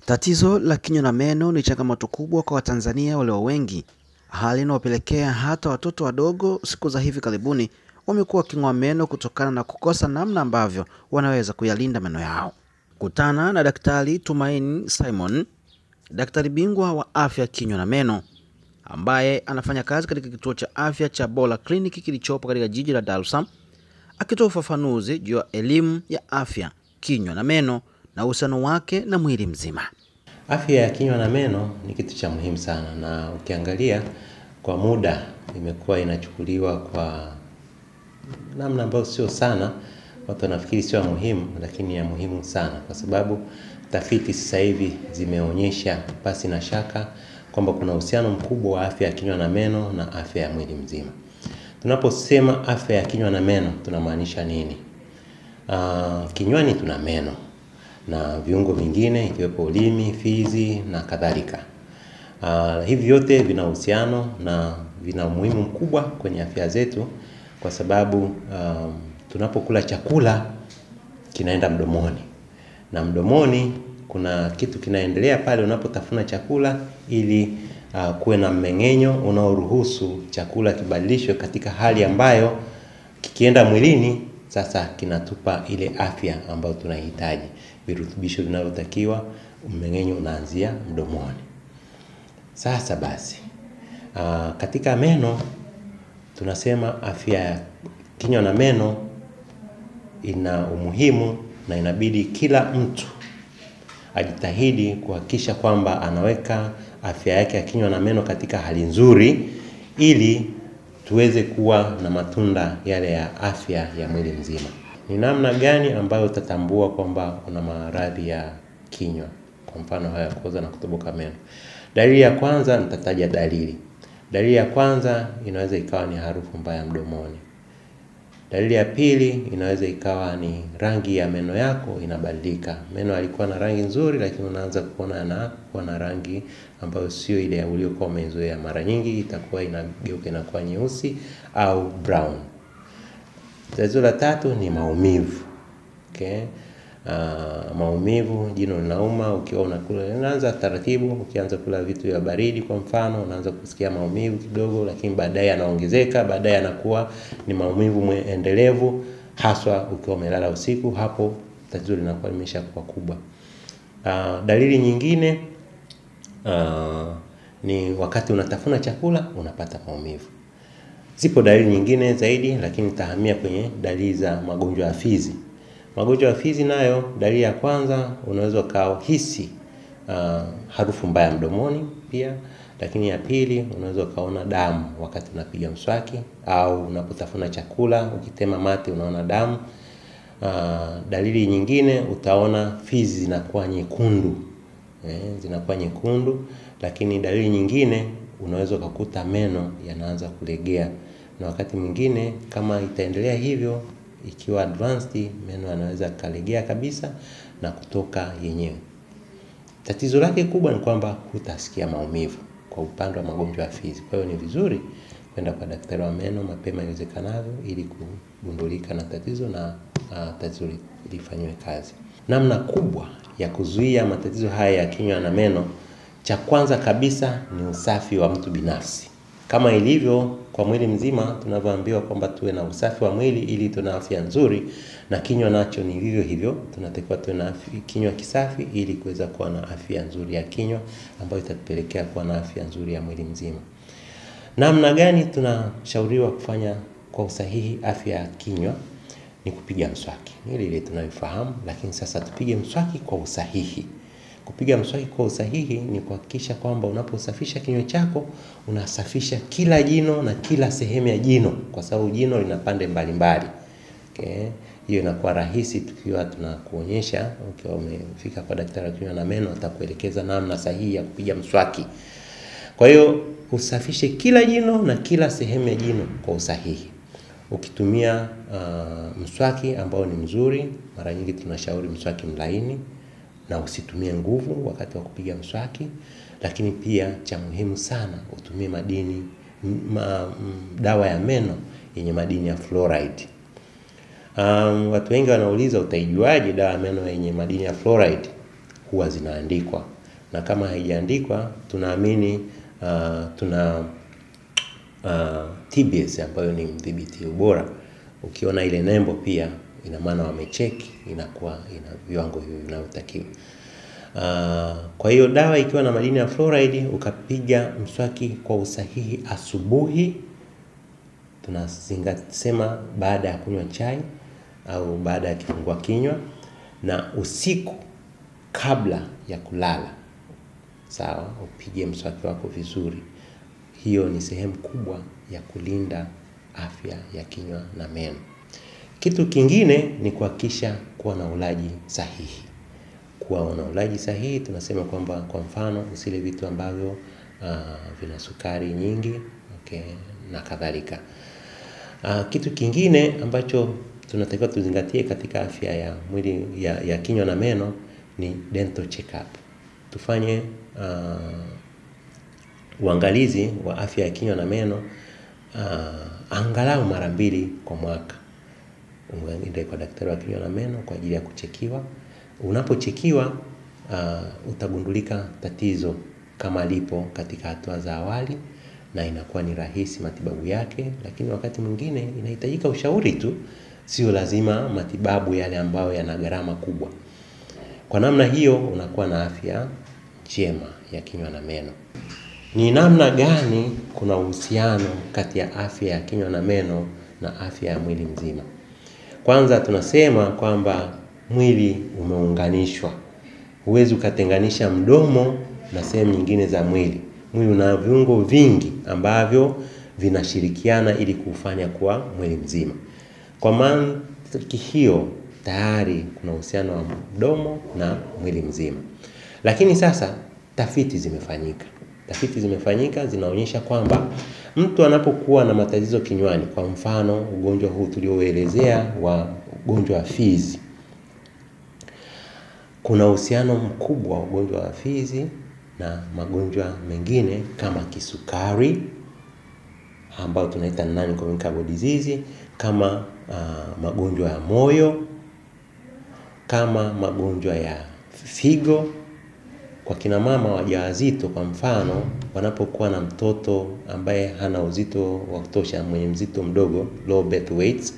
Tatizo la kinywa na meno ni changamoto kubwa kwa Watanzania walio wengi, hali inayopelekea hata watoto wadogo siku za hivi karibuni wamekuwa waking'oa meno kutokana na kukosa namna ambavyo wanaweza kuyalinda meno yao. Kutana na Daktari Tumaini Simon, daktari bingwa wa afya kinywa na meno, ambaye anafanya kazi katika kituo cha afya cha Bola Clinic kilichopo katika jiji la Dar es Salaam, akitoa ufafanuzi juu ya elimu ya afya kinywa na meno na uhusiano wake na mwili mzima. Afya ya kinywa na meno ni kitu cha muhimu sana, na ukiangalia kwa muda imekuwa inachukuliwa kwa namna ambayo sio sana. Watu wanafikiri sio muhimu, lakini ya muhimu sana, kwa sababu tafiti sasa hivi zimeonyesha pasi na shaka kwamba kuna uhusiano mkubwa wa afya ya kinywa na meno na afya ya mwili mzima. Tunaposema afya ya kinywa na meno tunamaanisha nini? Kinywani tuna meno na viungo vingine ikiwepo ulimi, fizi na kadhalika. Hivi vyote vina uhusiano na vina umuhimu mkubwa kwenye afya zetu, kwa sababu tunapokula chakula kinaenda mdomoni, na mdomoni kuna kitu kinaendelea pale unapotafuna chakula ili kuwe na mmeng'enyo unaoruhusu chakula kibadilishwe katika hali ambayo kikienda mwilini sasa kinatupa ile afya ambayo tunahitaji, virutubisho vinavyotakiwa. Mmeng'enyo unaanzia mdomoni. Sasa basi, katika meno tunasema afya ya kinywa na meno ina umuhimu, na inabidi kila mtu ajitahidi kuhakikisha kwamba anaweka afya yake ya kinywa na meno katika hali nzuri, ili tuweze kuwa na matunda yale ya afya ya mwili mzima. Ni namna gani ambayo utatambua kwamba una maradhi ya kinywa, kwa mfano haya kuoza na kutoboka meno? Dalili ya kwanza nitataja dalili. Dalili ya kwanza inaweza ikawa ni harufu mbaya mdomoni. Dalili ya pili inaweza ikawa ni rangi ya meno yako inabadilika. Meno yalikuwa na rangi nzuri, lakini unaanza kuona yanakuwa na rangi ambayo sio ile uliyokuwa umezoea. Mara nyingi itakuwa inageuka inakuwa nyeusi au brown. Tatizo la tatu ni maumivu. Okay? Maumivu, jino linauma ukiwa unakula, unaanza taratibu. Ukianza kula vitu vya baridi kwa mfano, unaanza kusikia maumivu kidogo, lakini baadaye yanaongezeka, baadaye yanakuwa ni maumivu endelevu, haswa ukiwa umelala usiku. Hapo tatizo linakuwa limeshakuwa kubwa. Dalili nyingine ni wakati unatafuna chakula unapata maumivu. Zipo dalili nyingine zaidi, lakini nitahamia kwenye dalili za magonjwa ya fizi. Magonjwa ya fizi nayo, dalili ya kwanza unaweza kuhisi harufu mbaya mdomoni pia, lakini ya pili unaweza kaona damu wakati unapiga mswaki au unapotafuna chakula, ukitema mate unaona damu. Dalili nyingine utaona fizi zinakuwa nyekundu, zinakuwa nyekundu. Lakini dalili nyingine unaweza kukuta meno yanaanza kulegea, na wakati mwingine kama itaendelea hivyo, ikiwa advanced, meno yanaweza kalegea kabisa na kutoka yenyewe. Tatizo lake kubwa ni kwamba hutasikia maumivu kwa upande wa magonjwa ya fizi. Kwa hiyo ni vizuri kwenda kwa daktari wa meno mapema iwezekanavyo ili kugundulika na tatizo na tatizo lifanywe kazi. Namna kubwa ya kuzuia matatizo haya ya kinywa na meno, cha kwanza kabisa ni usafi wa mtu binafsi. Kama ilivyo kwa mwili mzima tunavyoambiwa kwamba tuwe na usafi wa mwili ili tuwe na afya nzuri, na kinywa nacho ni vivyo hivyo. Tunatakiwa tuwe na kinywa kisafi ili kuweza kuwa na afya nzuri ya kinywa, ambayo itatupelekea kuwa na afya nzuri ya mwili mzima. Namna gani tunashauriwa kufanya kwa usahihi afya ya kinywa? Ni kupiga mswaki. Ile tunayofahamu, lakini sasa tupige mswaki kwa usahihi. Kupiga mswaki kwa usahihi ni kuhakikisha kwamba unaposafisha kinywa chako unasafisha kila jino na kila sehemu ya jino, kwa sababu jino lina pande mbalimbali. Okay? Hiyo inakuwa rahisi tukiwa tunakuonyesha. Ukiwa umefika kwa daktari wa kinywa na meno atakuelekeza namna sahihi ya kupiga mswaki. Kwa hiyo usafishe kila jino na kila sehemu ya jino kwa usahihi. Ukitumia mswaki ambao ni mzuri, mara nyingi tunashauri mswaki mlaini, na usitumie nguvu wakati wa kupiga mswaki. Lakini pia cha muhimu sana utumie dawa ya meno yenye madini ya fluoride. Watu wengi wanauliza utaijuaje dawa ya meno yenye madini ya fluoride? Huwa zinaandikwa. na kama haijaandikwa tunaamini tuna TBS ambayo ni mdhibiti ubora. Ukiona ile nembo pia ina maana wamecheki, inakuwa ina viwango hivyo vinavyotakiwa. Kwa hiyo dawa ikiwa na madini ya fluoride, ukapiga mswaki kwa usahihi asubuhi, tunasema baada ya kunywa chai au baada ya kifungua kinywa, na usiku kabla ya kulala, sawa, upige mswaki wako vizuri. Hiyo ni sehemu kubwa ya kulinda afya ya kinywa na meno. Kitu kingine ni kuhakikisha kuwa na ulaji sahihi. Kuwa na ulaji sahihi tunasema kwamba kwa mfano usile vitu ambavyo vina sukari nyingi, okay, na kadhalika. Kitu kingine ambacho tunatakiwa tuzingatie katika afya ya mwili ya kinywa na meno ni dental check-up. Tufanye uangalizi wa afya ya kinywa na meno angalau mara 2 kwa mwaka. Uende kwa daktari wa kinywa na meno kwa ajili ya kuchekiwa. Unapochekiwa utagundulika tatizo kama lipo katika hatua za awali, na inakuwa ni rahisi matibabu yake. Lakini wakati mwingine inahitajika ushauri tu, sio lazima matibabu yale ambayo yana gharama kubwa. Kwa namna hiyo unakuwa na afya njema ya kinywa na meno. Ni namna gani kuna uhusiano kati ya afya ya kinywa na meno na afya ya mwili mzima? Kwanza tunasema kwamba mwili umeunganishwa. Huwezi ukatenganisha mdomo na sehemu nyingine za mwili. Mwili una viungo vingi ambavyo vinashirikiana ili kufanya kuwa mwili mzima. Kwa mantiki hiyo tayari kuna uhusiano wa mdomo na mwili mzima. Lakini sasa tafiti zimefanyika zinaonyesha kwamba mtu anapokuwa na matatizo kinywani, kwa mfano ugonjwa huu tulioelezea wa ugonjwa wa fizi, kuna uhusiano mkubwa wa ugonjwa wa fizi na magonjwa mengine kama kisukari ambao tunaita non-communicable disease, kama magonjwa ya moyo, kama magonjwa ya figo. Kwa kina mama wajawazito kwa mfano, wanapokuwa na mtoto ambaye hana uzito wa kutosha, mwenye mzito mdogo, low birth weights,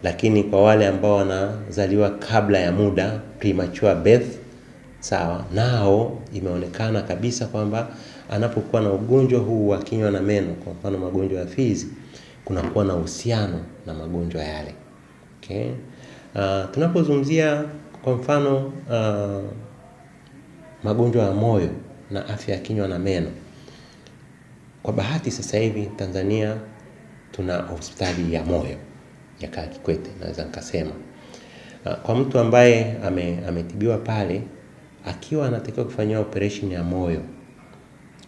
lakini kwa wale ambao wanazaliwa kabla ya muda, premature birth, sawa, nao imeonekana kabisa kwamba anapokuwa na ugonjwa huu wa kinywa na meno, kwa mfano magonjwa ya fizi, kunakuwa na uhusiano na magonjwa yale. Okay? Tunapozungumzia kwa mfano magonjwa ya moyo na afya ya kinywa na meno, kwa bahati sasa hivi Tanzania tuna hospitali ya moyo ya Kaa Kikwete, naweza nikasema. Kwa mtu ambaye ametibiwa pale, akiwa anatakiwa kufanyia operation ya moyo,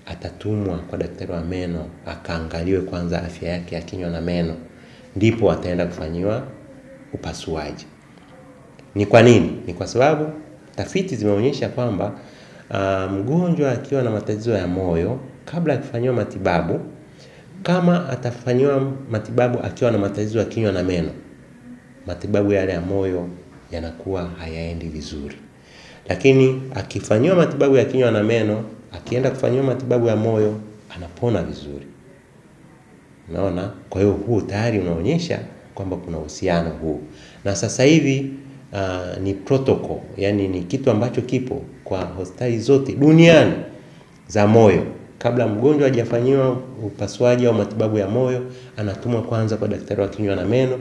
atatumwa kwa daktari wa meno akaangaliwe kwanza afya yake ya kinywa na meno, ndipo ataenda kufanyiwa upasuaji. Ni kwa nini? Ni kwa sababu tafiti zimeonyesha kwamba mgonjwa akiwa na matatizo ya moyo, kabla ya kufanyiwa matibabu, kama atafanyiwa matibabu akiwa na matatizo ya kinywa na meno, matibabu yale ya moyo yanakuwa hayaendi vizuri. Lakini akifanyiwa matibabu ya kinywa na meno, akienda kufanyiwa matibabu ya moyo, anapona vizuri. Unaona? Kwa hiyo huu tayari unaonyesha kwamba kuna uhusiano huu. Na sasa hivi ni protocol, yani ni kitu ambacho kipo kwa hospitali zote duniani za moyo. Kabla mgonjwa hajafanyiwa upasuaji au matibabu ya moyo, anatumwa kwanza kwa daktari wa kinywa na meno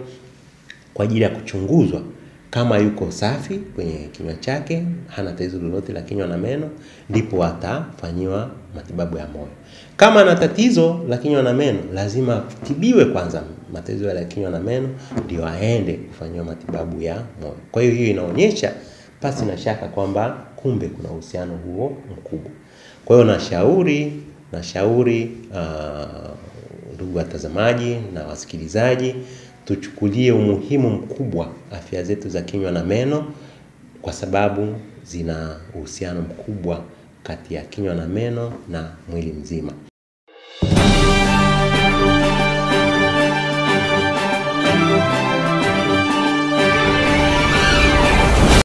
kwa ajili ya kuchunguzwa kama yuko safi kwenye kinywa chake, hana tatizo lolote la kinywa na meno, ndipo atafanyiwa matibabu ya moyo. Kama ana tatizo la kinywa na meno, lazima tibiwe kwanza matatizo ya kinywa na meno, ndio aende kufanyiwa matibabu ya moyo. Kwa hiyo inaonyesha pasi na shaka kwamba kumbe kuna uhusiano huo mkubwa. Kwa hiyo nashauri ndugu watazamaji na wasikilizaji, tuchukulie umuhimu mkubwa afya zetu za kinywa na meno, kwa sababu zina uhusiano mkubwa kati ya kinywa na meno na mwili mzima.